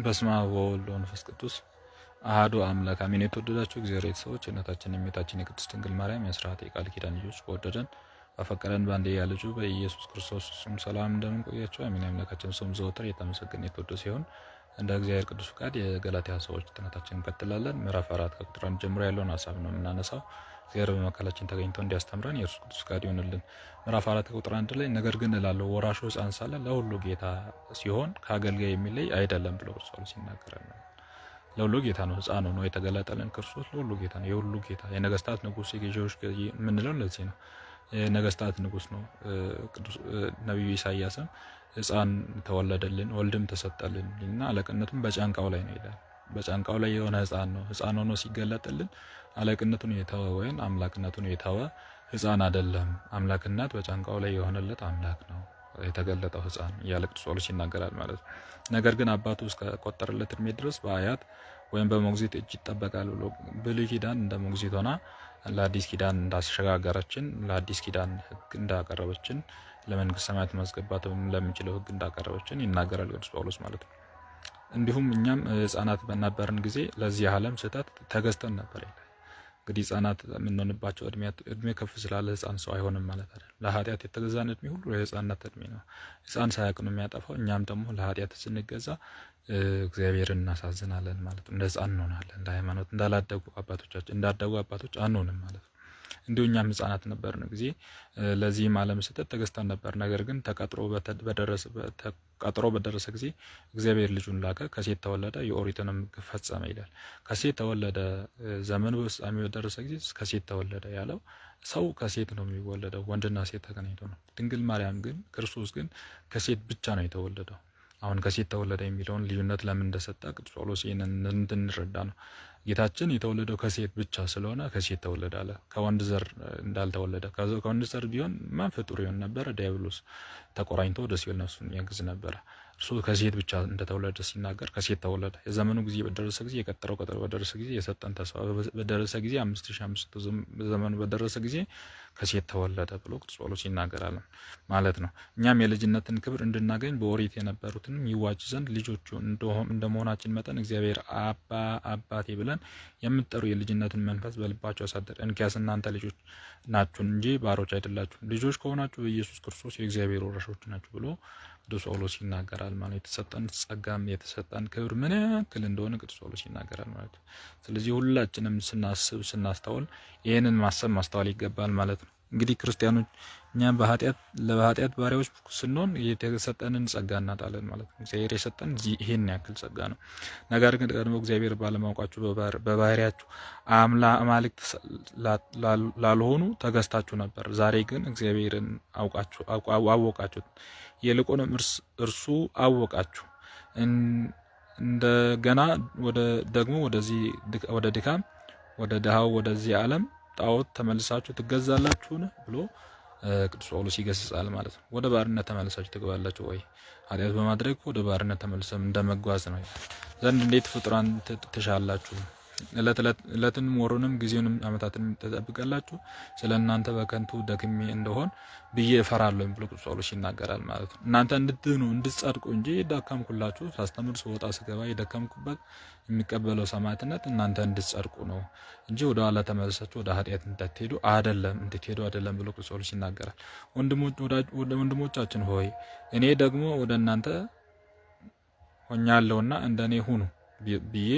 በስመ አብ ወወልድ ወመንፈስ ቅዱስ አሐዱ አምላክ አሜን። የተወደዳችሁ እግዚአብሔር ቤተሰቦች የእናታችን የእመቤታችን የቅድስት ድንግል ማርያም የሥርዓተ የቃል ኪዳን ልጆች በወደደን በፈቀረን በአንድያ ልጁ በኢየሱስ ክርስቶስ ስም ሰላም እንደምን ቆያችሁ? አሜን። አምላካችን ስም ዘወትር የተመሰገነ የተወደደ ሲሆን እንደ እግዚአብሔር ቅዱስ ፍቃድ የገላትያ ሰዎች ጥናታችንን እንቀጥላለን። ምዕራፍ 4 ከቁጥር 1 ጀምሮ ያለውን ሐሳብ ነው የምናነሳው። እግዚአብሔር በመካከላችን ተገኝቶ እንዲያስተምረን የእርሱ ቅዱስ ፍቃድ ይሆንልን። ምዕራፍ 4 ቁጥር 1 ላይ ነገር ግን እላለሁ ወራሹ ሕፃን ሳለ ለሁሉ ጌታ ሲሆን ከአገልጋይ የሚለይ አይደለም ብሎ ጳውሎስ ይናገራል። ለሁሉ ጌታ ነው፣ ሕፃን ሆኖ የተገለጠልን ክርስቶስ ለሁሉ ጌታ ነው፣ የሁሉ ጌታ፣ የነገስታት ንጉስ፣ የገዢዎች ገዢ የምንለው ለዚህ ነው። የነገስታት ንጉስ ነው። ቅዱስ ነብዩ ኢሳይያስም ሕፃን ተወለደልን ወልድም ተሰጠልን እና አለቅነቱም በጫንቃው ላይ ነው ይላል። በጫንቃው ላይ የሆነ ሕፃን ነው። ሕፃን ሆኖ ሲገለጥልን አለቅነቱን የተወ ወይም አምላክነቱን የተወ ሕፃን አይደለም። አምላክነት በጫንቃው ላይ የሆነለት አምላክ ነው የተገለጠው ሕፃን እያለ ቅዱስ ጳውሎስ ይናገራል ማለት ነው። ነገር ግን አባቱ እስከ ቆጠረለት እድሜ ድረስ በአያት ወይም በሞግዚት እጅ ይጠበቃል ብሎ ብሉይ ኪዳን እንደ ሞግዚት ሆና ለአዲስ ኪዳን እንዳስሸጋገረችን ለአዲስ ኪዳን ሕግ እንዳቀረበችን ለመንግስተ ሰማያት ማስገባት ለምንችለው ሕግ እንዳቀረበችን ይናገራል ቅዱስ ጳውሎስ ማለት ነው። እንዲሁም እኛም ሕፃናት በነበርን ጊዜ ለዚህ ዓለም ስህተት ተገዝተን ነበር ይላል። እንግዲህ ሕፃናት የምንሆንባቸው እድሜ ከፍ ስላለ ሕፃን ሰው አይሆንም ማለት አይደለም። ለኃጢአት የተገዛን እድሜ ሁሉ የሕፃንነት እድሜ ነው። ሕፃን ሳያውቅ ነው የሚያጠፋው። እኛም ደግሞ ለኃጢአት ስንገዛ እግዚአብሔርን እናሳዝናለን ማለት ነው። እንደ ሕፃን እንሆናለን። እንደ ሃይማኖት እንዳላደጉ አባቶቻችን እንዳደጉ አባቶች አንሆንም ማለት ነው። እንዲሁ እኛም ሕፃናት ነበርን ጊዜ ለዚህም ዓለም ስህተት ተገዝተን ነበር። ነገር ግን ቀጥሮ በደረሰ ጊዜ እግዚአብሔር ልጁን ላከ፣ ከሴት ተወለደ፣ የኦሪትንም ሕግ ፈጸመ ይላል። ከሴት ተወለደ ዘመኑ ፍጻሜ በደረሰ ጊዜ ከሴት ተወለደ ያለው ሰው ከሴት ነው የሚወለደው፣ ወንድና ሴት ተገናኝቶ ነው። ድንግል ማርያም ግን ክርስቶስ ግን ከሴት ብቻ ነው የተወለደው። አሁን ከሴት ተወለደ የሚለውን ልዩነት ለምን እንደሰጠ ቅዱስ ጳውሎስ ይህንን እንድንረዳ ነው። ጌታችን የተወለደው ከሴት ብቻ ስለሆነ ከሴት ተወለደ አለ። ከወንድ ዘር እንዳልተወለደ። ከወንድ ዘር ቢሆን ማን ፍጡር ይሆን ነበረ? ዲያብሎስ ተቆራኝቶ ወደ ሲኦል ነፍሱን ያግዝ ነበረ። እርሱ ከሴት ብቻ እንደተወለደ ሲናገር ከሴት ተወለደ። የዘመኑ ጊዜ በደረሰ ጊዜ የቀጠረው ቀጠሮ በደረሰ ጊዜ የሰጠን ተስፋ በደረሰ ጊዜ 5500 ዘመኑ በደረሰ ጊዜ ከሴት ተወለደ ብሎ ቅዱስ ጳውሎስ ይናገራል ማለት ነው። እኛም የልጅነትን ክብር እንድናገኝ በኦሪት የነበሩትንም ይዋጅ ዘንድ ልጆቹ እንደመሆናችን መጠን እግዚአብሔር አባ አባቴ ብለን የምትጠሩ የልጅነትን መንፈስ በልባችሁ አሳደረ። እንኪያስ እናንተ ልጆች ናችሁ እንጂ ባሮች አይደላችሁም። ልጆች ከሆናችሁ በኢየሱስ ክርስቶስ የእግዚአብሔር ወራሾች ናችሁ ብሎ ቅዱስ ጳውሎስ ይናገራል ማለት የተሰጠን ጸጋም የተሰጠን ክብር ምን ያክል እንደሆነ ቅዱስ ጳውሎስ ይናገራል ማለት ነው። ስለዚህ ሁላችንም ስናስብ ስናስተውል ይህንን ማሰብ ማስተዋል ይገባል ማለት ነው። እንግዲህ ክርስቲያኖች እኛ ለኃጢአት ባሪያዎች ስንሆን የተሰጠንን ጸጋ እናጣለን ማለት ነው። እግዚአብሔር የሰጠን ይሄን ያክል ጸጋ ነው። ነገር ግን ቀድሞ እግዚአብሔር ባለማወቃችሁ በባህሪያችሁ አማልክት ላልሆኑ ተገዝታችሁ ነበር። ዛሬ ግን እግዚአብሔርን አወቃችሁት፣ ይልቁንም እርሱ አወቃችሁ። እንደገና ደግሞ ወደ ድካም ወደ ድሃው ወደዚህ ዓለም ጣዖት ተመልሳችሁ ትገዛላችሁን ብሎ ቅዱስ ጳውሎስ ይገስጻል ማለት ነው። ወደ ባርነት ተመልሳችሁ ትገባላችሁ ወይ? ኃጢአት በማድረግ ወደ ባርነት ተመልሰም እንደመጓዝ ነው ዘንድ እንዴት ፍጡራን ትሻላችሁ? እለትንም ወሩንም ጊዜውንም ዓመታትንም ትጠብቃላችሁ። ስለ እናንተ በከንቱ ደክሜ እንደሆን ብዬ እፈራለሁ ብሎ ቅዱስ ጳውሎስ ይናገራል ማለት ነው። እናንተ እንድትድኑ እንድትጸድቁ እንጂ የደከምኩላችሁ ሳስተምር ስወጣ ስገባ የደከምኩበት የሚቀበለው ሰማዕትነት እናንተ እንድትጸድቁ ነው እንጂ ወደ ኋላ ተመልሳችሁ ወደ ኃጢአት እንድትሄዱ አይደለም ብሎ ቅዱስ ጳውሎስ ይናገራል። ወንድሞቻችን ሆይ እኔ ደግሞ ወደ እናንተ ሆኛለሁና እንደኔ ሁኑ ብዬ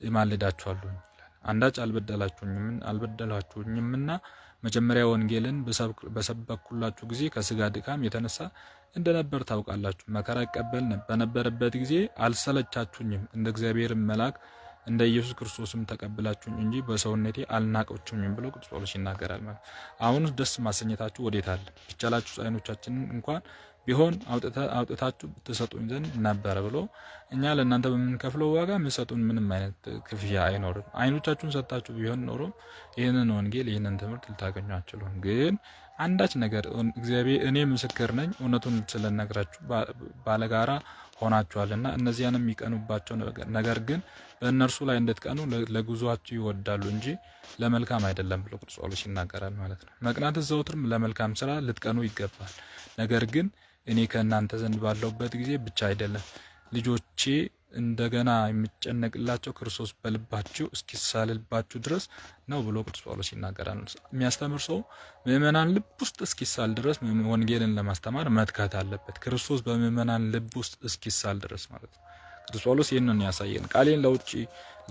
ይማልዳችኋለሁ ይላል። አንዳች አልበደላችሁኝምና መጀመሪያ ወንጌልን በሰበኩላችሁ ጊዜ ከስጋ ድካም የተነሳ እንደነበር ታውቃላችሁ። መከራ ይቀበል በነበረበት ጊዜ አልሰለቻችሁኝም። እንደ እግዚአብሔር መልአክ እንደ ኢየሱስ ክርስቶስም ተቀብላችሁኝ እንጂ በሰውነቴ አልናቀችሁኝም ብሎ ቅዱስ ጳውሎስ ይናገራል ማለት። አሁን ደስ ማሰኘታችሁ ወዴት አለ? ቢቻላችሁ ዓይኖቻችንን እንኳን ቢሆን አውጥታችሁ ትሰጡኝ ዘንድ ነበረ ብሎ እኛ ለእናንተ በምንከፍለው ዋጋ የምትሰጡን ምንም አይነት ክፍያ አይኖርም። ዓይኖቻችሁን ሰጥታችሁ ቢሆን ኖሮ ይህንን ወንጌል ይህንን ትምህርት ልታገኙ አትችሉም። ግን አንዳች ነገር እግዚአብሔር እኔ ምስክር ነኝ እውነቱን ስለነግራችሁ ባለጋራ ሆናችኋልና እነዚያንም የሚቀኑባቸው ነገር ግን በእነርሱ ላይ እንድትቀኑ ለጉዟችሁ ይወዳሉ እንጂ ለመልካም አይደለም ብሎ ቅዱስ ጳውሎስ ይናገራል ማለት ነው። መቅናት ዘወትርም ለመልካም ስራ ልትቀኑ ይገባል። ነገር ግን እኔ ከእናንተ ዘንድ ባለሁበት ጊዜ ብቻ አይደለም ልጆቼ እንደገና የሚጨነቅላቸው ክርስቶስ በልባችሁ እስኪሳልባችሁ ድረስ ነው ብሎ ቅዱስ ጳውሎስ ይናገራል። የሚያስተምር ሰው ምእመናን ልብ ውስጥ እስኪሳል ድረስ ወንጌልን ለማስተማር መትጋት አለበት። ክርስቶስ በምእመናን ልብ ውስጥ እስኪሳል ድረስ ማለት ነው። ቅዱስ ጳውሎስ ይህንን ያሳየን። ቃሌን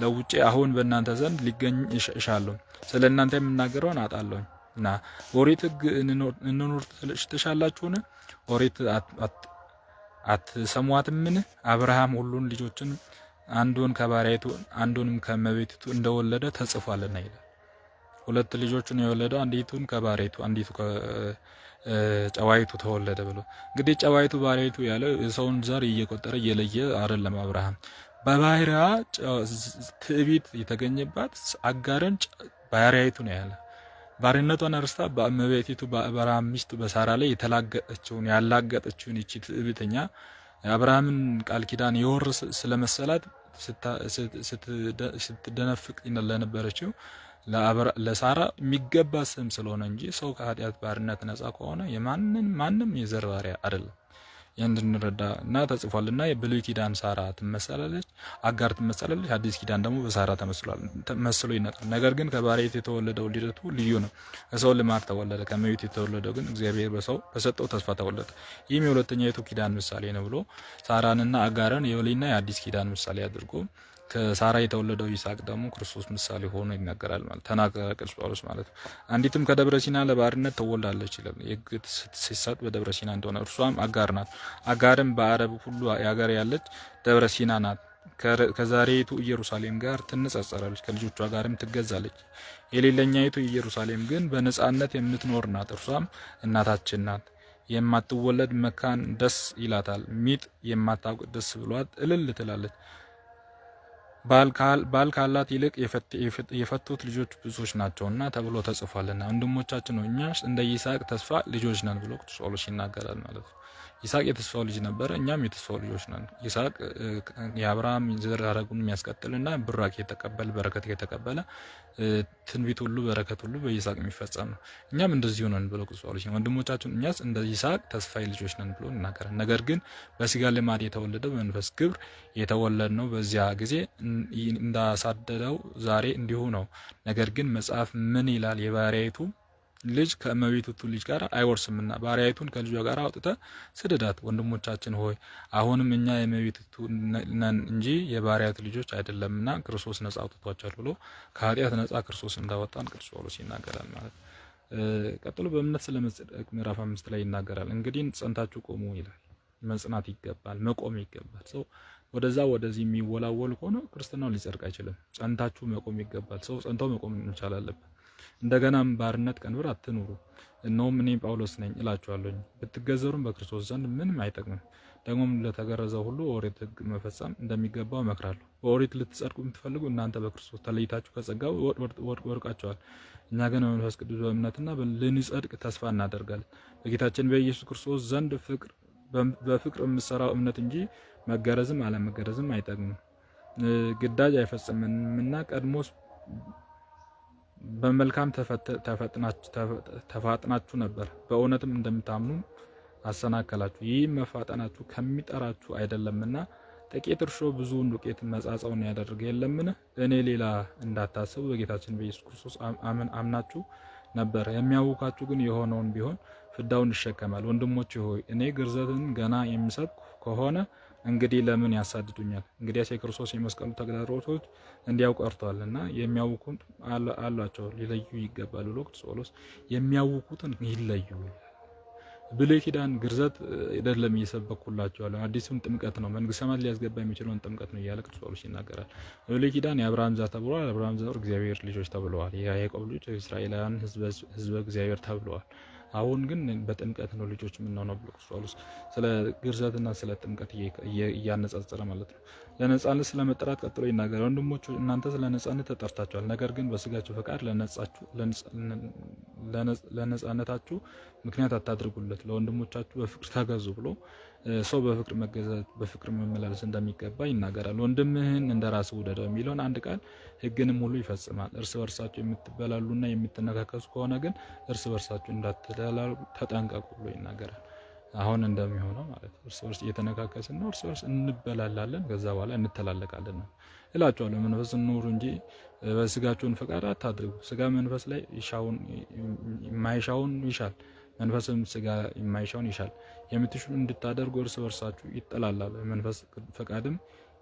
ለውጬ አሁን በእናንተ ዘንድ ሊገኝ እሻለሁ፣ ስለ እናንተ የምናገረውን አጣለሁ እና በኦሪት ሕግ እንኖር ትሻላችሁን? ኦሪት አትሰሟትምን? አብርሃም ሁሉን ልጆችን አንዱን ከባሪያይቱ አንዱንም ከመቤቲቱ እንደወለደ ተጽፏልና ይላል። ሁለት ልጆችን የወለደው አንዲቱን ከባሪያይቱ አንዲቱ ጨዋይቱ ተወለደ ብሎ እንግዲህ ጨዋይቱ ባሪያይቱ ያለው የሰውን ዘር እየቆጠረ እየለየ አይደለም። አብርሃም በባህሪዋ ትዕቢት የተገኘባት አጋርን ባሪያይቱ ነው ያለ። ባርነቷን አርስታ በእመቤቲቱ በአብርሃም ሚስት በሳራ ላይ ያላገጠችውን ይቺ ትዕቢተኛ የአብርሃምን ቃል ኪዳን የወርስ ስለመሰላት ስትደነፍቅ ለነበረችው ለሳራ የሚገባ ስም ስለሆነ እንጂ ሰው ከኃጢአት ባርነት ነፃ ከሆነ ማንም የዘር ባሪያ አይደለም። እንድንረዳ እና ተጽፏልና የብሉይ ኪዳን ሳራ ትመሰላለች፣ አጋር ትመሰላለች። አዲስ ኪዳን ደግሞ በሳራ ተመስሎ ይነጣል። ነገር ግን ከባሪያይቱ የተወለደው ልደቱ ልዩ ነው። ከሰው ልማድ ተወለደ፣ ከእመቤት የተወለደው ግን እግዚአብሔር በሰጠው ተስፋ ተወለደ። ይህም የሁለተኛይቱ ኪዳን ምሳሌ ነው ብሎ ሳራንና አጋርን የብሉይና የአዲስ ኪዳን ምሳሌ አድርጎ ከሳራ የተወለደው ይስሐቅ ደግሞ ክርስቶስ ምሳሌ ሆኖ ይናገራል ማለት ተናገረ ቅዱስ ጳውሎስ ማለት ነው። አንዲትም ከደብረ ሲና ለባርነት ተወልዳለች ይላል። የሕግ ሲሰጥ በደብረ ሲና እንደሆነ እርሷም አጋር ናት። አጋርም በአረብ ሁሉ ያገር ያለች ደብረ ሲና ናት። ከዛሬቱ ኢየሩሳሌም ጋር ትነጻጸራለች፣ ከልጆቿ ጋርም ትገዛለች። የሌላኛይቱ ኢየሩሳሌም ግን በነጻነት የምትኖር ናት። እርሷም እናታችን ናት። የማትወለድ መካን ደስ ይላታል፣ ሚጥ የማታውቅ ደስ ብሏት እልል ትላለች። ባል ካላት ይልቅ የፈቱት ልጆች ብዙዎች ናቸውና ተብሎ ተጽፏልና ወንድሞቻችን ነው እኛ እንደ ይስሐቅ ተስፋ ልጆች ነን ብሎ ቅዱስ ጳውሎስ ይናገራል ማለት ነው። ይስሐቅ የተስፋው ልጅ ነበረ፣ እኛም የተስፋው ልጆች ነን። ይስሐቅ የአብርሃም ዘር ሐረጉን የሚያስቀጥልና ብራክ የተቀበለ በረከት የተቀበለ ትንቢት ሁሉ በረከት ሁሉ በይስሐቅ የሚፈጸም ነው። እኛም እንደዚሁ ነን ብሎ ቅዱስ ጳውሎስ ወንድሞቻችን እኛስ እንደ ይስሐቅ ተስፋዬ ልጆች ነን ብሎ ይናገራል። ነገር ግን በስጋ ልማድ የተወለደው በመንፈስ ግብር የተወለድ ነው በዚያ ጊዜ እንዳሳደደው ዛሬ እንዲሁ ነው። ነገር ግን መጽሐፍ ምን ይላል? የባሪያይቱ ልጅ ከእመቤቲቱ ልጅ ጋር አይወርስምና ባሪያይቱን ከልጇ ጋር አውጥተ ስደዳት። ወንድሞቻችን ሆይ አሁንም እኛ የእመቤቲቱ ነን እንጂ የባሪያት ልጆች አይደለምና ክርስቶስ ነጻ አውጥቷቸዋል ብሎ ከኃጢአት ነጻ ክርስቶስ እንዳወጣን ቅዱስ ጳውሎስ ይናገራል ማለት። ቀጥሎ በእምነት ስለመጽደቅ ምዕራፍ 5 ላይ ይናገራል። እንግዲህ ጸንታችሁ ቆሙ ይላል። መጽናት ይገባል፣ መቆም ይገባል። ሰው ወደዚህ የሚወላወል ከሆነ ክርስትናው ሊጸድቅ አይችልም። ጸንታችሁ መቆም ይገባል። ሰው ጸንቶ መቆም መቻል አለበት። እንደገናም ባርነት ቀንበር አትኑሩ። እነሆም እኔ ጳውሎስ ነኝ እላችኋለሁ፣ ብትገዘሩም በክርስቶስ ዘንድ ምንም አይጠቅምም። ደግሞም ለተገረዘው ሁሉ ኦሪት ሕግ መፈጸም እንደሚገባው እመክራለሁ። በኦሪት ልትጸድቁ የምትፈልጉ እናንተ በክርስቶስ ተለይታችሁ ከጸጋው ወድቃችኋል። እኛ ግን በመንፈስ ቅዱስ በእምነትና ልንጸድቅ ተስፋ እናደርጋለን። በጌታችን በኢየሱስ ክርስቶስ ዘንድ በፍቅር የምሰራው እምነት እንጂ መገረዝም አለመገረዝም አይጠቅምም። ግዳጅ አይፈጽምምና ቀድሞስ በመልካም ተፋጥናችሁ ነበር፣ በእውነትም እንደምታምኑ አሰናከላችሁ። ይህም መፋጠናችሁ ከሚጠራችሁ አይደለምና ጥቂት እርሾ ብዙውን ዱቄት መጻጻውን ያደርግ የለምን? እኔ ሌላ እንዳታስቡ በጌታችን በኢየሱስ ክርስቶስ አምናችሁ ነበር። የሚያውካችሁ ግን የሆነውን ቢሆን ፍዳውን ይሸከማል። ወንድሞቼ ሆይ እኔ ግርዘትን ገና የሚሰብክ ከሆነ እንግዲህ ለምን ያሳድዱኛል? እንግዲያስ የክርስቶስ የመስቀሉ ተግዳሮቶች እንዲያውቁ ቀርተዋልና የሚያውኩት አሏቸው፣ ሊለዩ ይገባል ብሎ ቅዱስ ጳውሎስ የሚያውኩትን ይለዩ። ብሉይ ኪዳን ግርዘት አይደለም እየሰበኩላቸው ያለው፣ አዲሱን ጥምቀት ነው፣ መንግስተ ሰማያት ሊያስገባ የሚችለውን ጥምቀት ነው እያለ ቅዱስ ጳውሎስ ይናገራል። ብሉይ ኪዳን የአብርሃም ዘር ተብሏል፣ የአብርሃም ዘር እግዚአብሔር ልጆች ተብለዋል፣ የያዕቆብ ልጆች እስራኤላውያን ህዝበ እግዚአብሔር ተብለዋል። አሁን ግን በጥምቀት ነው ልጆች የምንሆነው ብሎ ቅዱስ ጳውሎስ ስለ ግርዘትና ስለ ጥምቀት እያነጻጸረ ማለት ነው። ለነጻነት ስለመጠራት ቀጥሎ ይናገራል። ወንድሞች እናንተ ስለ ነጻነት ተጠርታችኋል፣ ነገር ግን በስጋችሁ ፈቃድ ለነጻነታችሁ ምክንያት አታድርጉለት፣ ለወንድሞቻችሁ በፍቅር ተገዙ ብሎ ሰው በፍቅር መገዛት በፍቅር መመላለስ እንደሚገባ ይናገራል። ወንድምህን እንደ ራስህ ውደደው የሚለውን አንድ ቃል ሕግንም ሁሉ ይፈጽማል። እርስ በርሳችሁ የምትበላሉና የምትነካከሱ ከሆነ ግን እርስ በርሳችሁ እንዳትበላሉ ተጠንቀቁ ብሎ ይናገራል። አሁን እንደሚሆነው ማለት ነው። እርስ በርስ እየተነካከስን ነው፣ እርስ በርስ እንበላላለን፣ ከዛ በኋላ እንተላለቃለን ነው እላቸዋለሁ። መንፈስ ኑሩ እንጂ በስጋችሁን ፈቃድ አታድርጉ። ስጋ መንፈስ ላይ የማይሻውን ይሻል፣ መንፈስም ስጋ የማይሻውን ይሻል። የምትሹ እንድታደርጉ እርስ በርሳችሁ ይጠላላሉ። መንፈስ ፈቃድም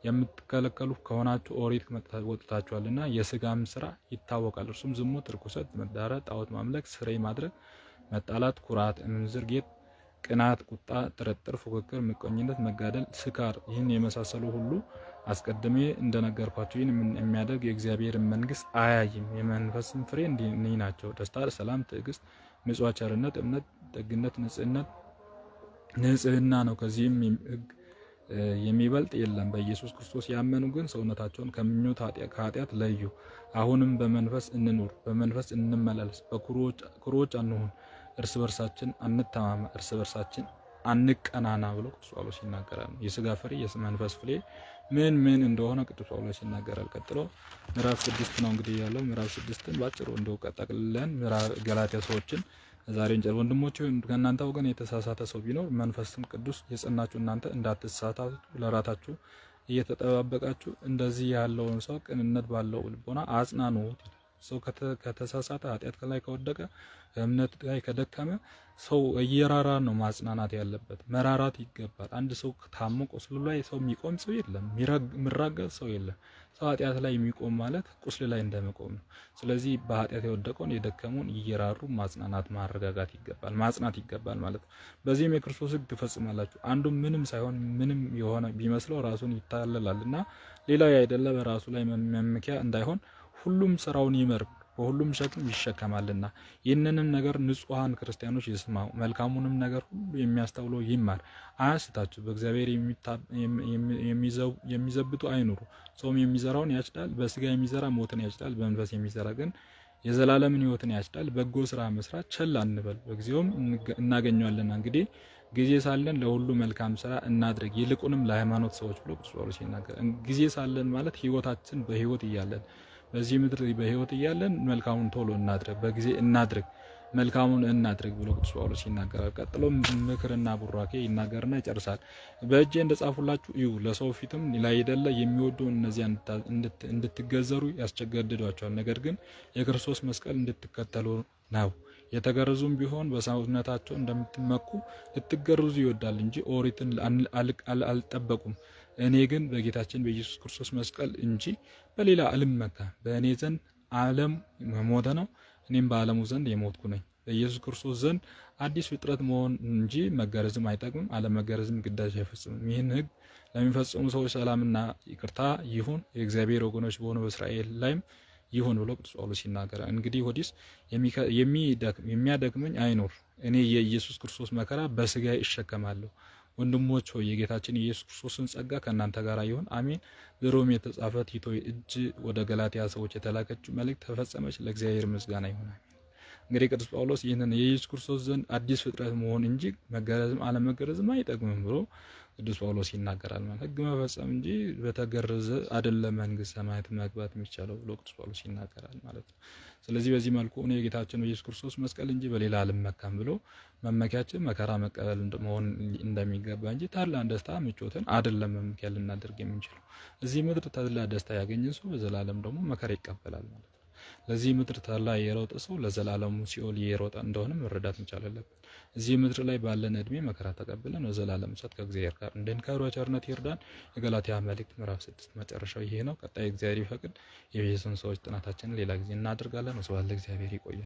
የምትከለከሉ ከሆናችሁ ኦሪት ወጥታችኋልና። የስጋም ስራ ይታወቃል፣ እርሱም ዝሙት፣ ርኩሰት፣ መዳራት፣ ጣዖት ማምለክ፣ ስሬ ማድረግ፣ መጣላት፣ ኩራት፣ ምንዝር፣ ጌጥ፣ ቅናት፣ ቁጣ፣ ጥርጥር፣ ፉክክር፣ ምቀኝነት፣ መጋደል፣ ስካር፣ ይህን የመሳሰሉ ሁሉ አስቀድሜ እንደነገርኳችሁ ይህን የሚያደርግ የእግዚአብሔርን መንግስት አያይም። የመንፈስም ፍሬ እኒህ ናቸው፦ ደስታ፣ ሰላም፣ ትዕግስት፣ ምጽዋት፣ ቸርነት፣ እምነት፣ ደግነት፣ ንጽህና ነው። ከዚህም ሕግ የሚበልጥ የለም። በኢየሱስ ክርስቶስ ያመኑ ግን ሰውነታቸውን ከምኞት ከኃጢአት ለዩ። አሁንም በመንፈስ እንኑር፣ በመንፈስ እንመላለስ፣ በኩሮዎች አንሁን፣ እርስ በርሳችን አንተማማ፣ እርስ በርሳችን አንቀናና ብሎ ቅዱስ ጳውሎስ ይናገራል። የስጋ ፍሬ የመንፈስ ፍሬ ምን እንደሆነ ቅዱስ ጳውሎስ ይናገራል። ቀጥሎ ምዕራፍ 6 ነው እንግዲህ ያለው። ምዕራፍ 6ን ባጭሩ እንደው ቀጠቅልለን ገላትያ ሰዎችን ዛሬ እንጨት ወንድሞች ከእናንተ ወገን የተሳሳተ ሰው ቢኖር መንፈስም ቅዱስ የጸናችሁ እናንተ እንዳትሳሳቱ ለራታችሁ እየተጠባበቃችሁ እንደዚህ ያለውን ሰው ቅንነት ባለው ልቦና አጽናኑት። ሰው ከተሳሳተ ኃጢአት ላይ ከወደቀ እምነት ላይ ከደከመ ሰው እየራራ ነው ማጽናናት ያለበት፣ መራራት ይገባል። አንድ ሰው ታሞ ቁስሉ ላይ ሰው የሚቆም ሰው የለም፣ የሚራገጥ ሰው የለም። ሰው ኃጢአት ላይ የሚቆም ማለት ቁስል ላይ እንደመቆም ነው። ስለዚህ በኃጢአት የወደቀውን የደከመውን እየራሩ ማጽናናት ማረጋጋት ይገባል፣ ማጽናት ይገባል ማለት ነው። በዚህም የክርስቶስ ሕግ ትፈጽማላችሁ። አንዱ ምንም ሳይሆን ምንም የሆነ ቢመስለው ራሱን ይታለላልና ሌላው ያይደለ በራሱ ላይ መመኪያ እንዳይሆን ሁሉም ስራውን ይመርምር በሁሉም ሸክም ይሸከማልና። ይህንንም ነገር ንጹሐን ክርስቲያኖች ይስማው፣ መልካሙንም ነገር ሁሉ የሚያስተውለው ይማር። አያስታችሁ፣ በእግዚአብሔር የሚዘብቱ አይኑሩ። ሰውም የሚዘራውን ያጭዳል። በስጋ የሚዘራ ሞትን ያጭዳል፣ በመንፈስ የሚዘራ ግን የዘላለምን ሕይወትን ያጭዳል። በጎ ስራ መስራት ቸል አንበል፣ በጊዜውም እናገኘዋልና። እንግዲህ ጊዜ ሳለን ለሁሉ መልካም ስራ እናድርግ፣ ይልቁንም ለሃይማኖት ሰዎች ብሎ ቅዱስ ጳውሎስ ይናገራል። ጊዜ ሳለን ማለት ህይወታችን በህይወት እያለን በዚህ ምድር በህይወት እያለን መልካሙን ቶሎ እናድርግ፣ በጊዜ እናድርግ፣ መልካሙን እናድርግ ብሎ ቅዱስ ጳውሎስ ይናገራል። ቀጥሎ ምክርና ቡራኬ ይናገርና ይጨርሳል። በእጄ እንደጻፉላችሁ እዩ፣ ለሰው ፊትም ላይደለ የሚወዱ እነዚያ እንድትገዘሩ ያስገድዷቸዋል። ነገር ግን የክርስቶስ መስቀል እንድትከተሉ ነው። የተገረዙም ቢሆን በሰውነታቸው እንደምትመኩ ልትገረዙ ይወዳል እንጂ ኦሪትን አልጠበቁም። እኔ ግን በጌታችን በኢየሱስ ክርስቶስ መስቀል እንጂ በሌላ አልመካም። በእኔ ዘንድ ዓለም ሞተ ነው፣ እኔም በዓለሙ ዘንድ የሞትኩ ነኝ። በኢየሱስ ክርስቶስ ዘንድ አዲስ ፍጥረት መሆን እንጂ መገረዝም አይጠቅምም፣ አለመገረዝም ግዳጅ አይፈጽምም። ይህን ሕግ ለሚፈጽሙ ሰዎች ሰላምና ይቅርታ ይሁን፣ የእግዚአብሔር ወገኖች በሆኑ በእስራኤል ላይም ይሁን ብሎ ቅዱስ ጳውሎስ ይናገራል። እንግዲህ ወዲስ የሚያደክመኝ አይኖር፣ እኔ የኢየሱስ ክርስቶስ መከራ በስጋ እሸከማለሁ። ወንድሞች ሆይ የጌታችን የኢየሱስ ክርስቶስን ጸጋ ከእናንተ ጋር ይሁን፣ አሜን። በሮም የተጻፈ ቲቶ እጅ ወደ ገላትያ ሰዎች የተላከችው መልእክት ተፈጸመች። ለእግዚአብሔር ምስጋና ይሁን። እንግዲህ ቅዱስ ጳውሎስ ይህንን የኢየሱስ ክርስቶስ ዘንድ አዲስ ፍጥረት መሆን እንጂ መገረዝም አለመገረዝም አይጠቅምም ብሎ ቅዱስ ጳውሎስ ይናገራል። ማለት ሕግ መፈጸም እንጂ በተገረዘ አይደለም መንግስተ ሰማያት መግባት የሚቻለው ብሎ ቅዱስ ጳውሎስ ይናገራል ማለት ነው። ስለዚህ በዚህ መልኩ እኔ የጌታችን በኢየሱስ ክርስቶስ መስቀል እንጂ በሌላ አልመካም ብሎ መመኪያችን መከራ መቀበል መሆን እንደሚገባ እንጂ ታላቅ ደስታ ምቾትን አይደለም መመኪያ ልናደርግ የምንችለው። እዚህ ምድር ታላቅ ደስታ ያገኘ ሰው በዘላለም ደግሞ መከራ ይቀበላል ማለት ነው። ለዚህ ምድር ተላ የሮጠ ሰው ለዘላለሙ ሲኦል የሮጠ እንደሆነ መረዳት መቻል አለብን። እዚህ ምድር ላይ ባለን እድሜ መከራ ተቀብለን ለዘላለም እሳት ከእግዚአብሔር ጋር እንድንከብር በቸርነት ይርዳን። የገላትያ መልእክት ምዕራፍ 6 መጨረሻው ይሄ ነው። ቀጣይ እግዚአብሔር ይፈቅድ የኤፌሶን ሰዎች ጥናታችንን ሌላ ጊዜ እናደርጋለን። ወስብሐት ለእግዚአብሔር። ይቆያል።